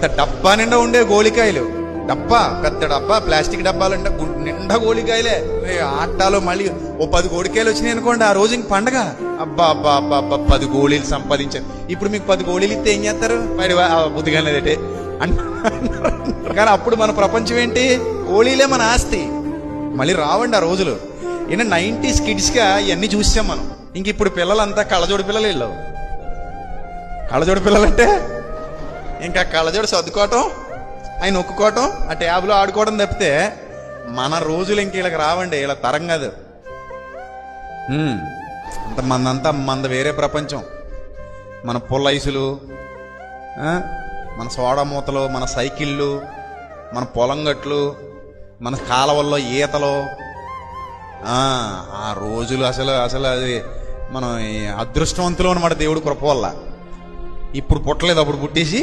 ఇంత డబ్బా నిండా ఉండే గోళికాయలు, డబ్బా, పెద్ద డబ్బా, ప్లాస్టిక్ డబ్బాలు అంటే నిండా గోళికాయలే. ఆటాలో మళ్ళీ ఓ 10 గోళికాయలు వచ్చినాయి అనుకోండి, ఆ రోజు ఇంక పండగ. అబ్బా అబ్బా అబ్బా అబ్బా 10 గోళీలు సంపాదించారు. ఇప్పుడు మీకు 10 గోళీలు ఇస్తే ఏం చేస్తారు? మరి బుద్ధిగా లేదంటే కానీ అప్పుడు మన ప్రపంచం ఏంటి? గోళీలే మన ఆస్తి. మళ్ళీ రావండి ఆ రోజులు. ఈయన 90s కిడ్స్గా ఇవన్నీ చూసాం మనం. ఇంక ఇప్పుడు పిల్లలంతా కళ్ళజోడు పిల్లలు వెళ్ళవు. కళ్ళజోడు పిల్లలంటే ఇంకా కళ్ళజోడు సర్దుకోవటం, ఆయన నొక్కుకోవటం, ఆ ట్యాబ్లో ఆడుకోవడం తప్పితే మన రోజులు ఇంక వీళ్ళకి రావండి. వీళ్ళ తరం కాదు. మంద వేరే ప్రపంచం. మన పుల్లైసులు, మన సోడా మూతలు, మన సైకిళ్ళు, మన పొలం గట్లు, మన కాలవల్లో ఈతలు. ఆ రోజులు అసలు అది మనం అదృష్టవంతులు అన్నమాట దేవుడు కృప వల్ల. ఇప్పుడు పుట్టలేదు, అప్పుడు పుట్టేసి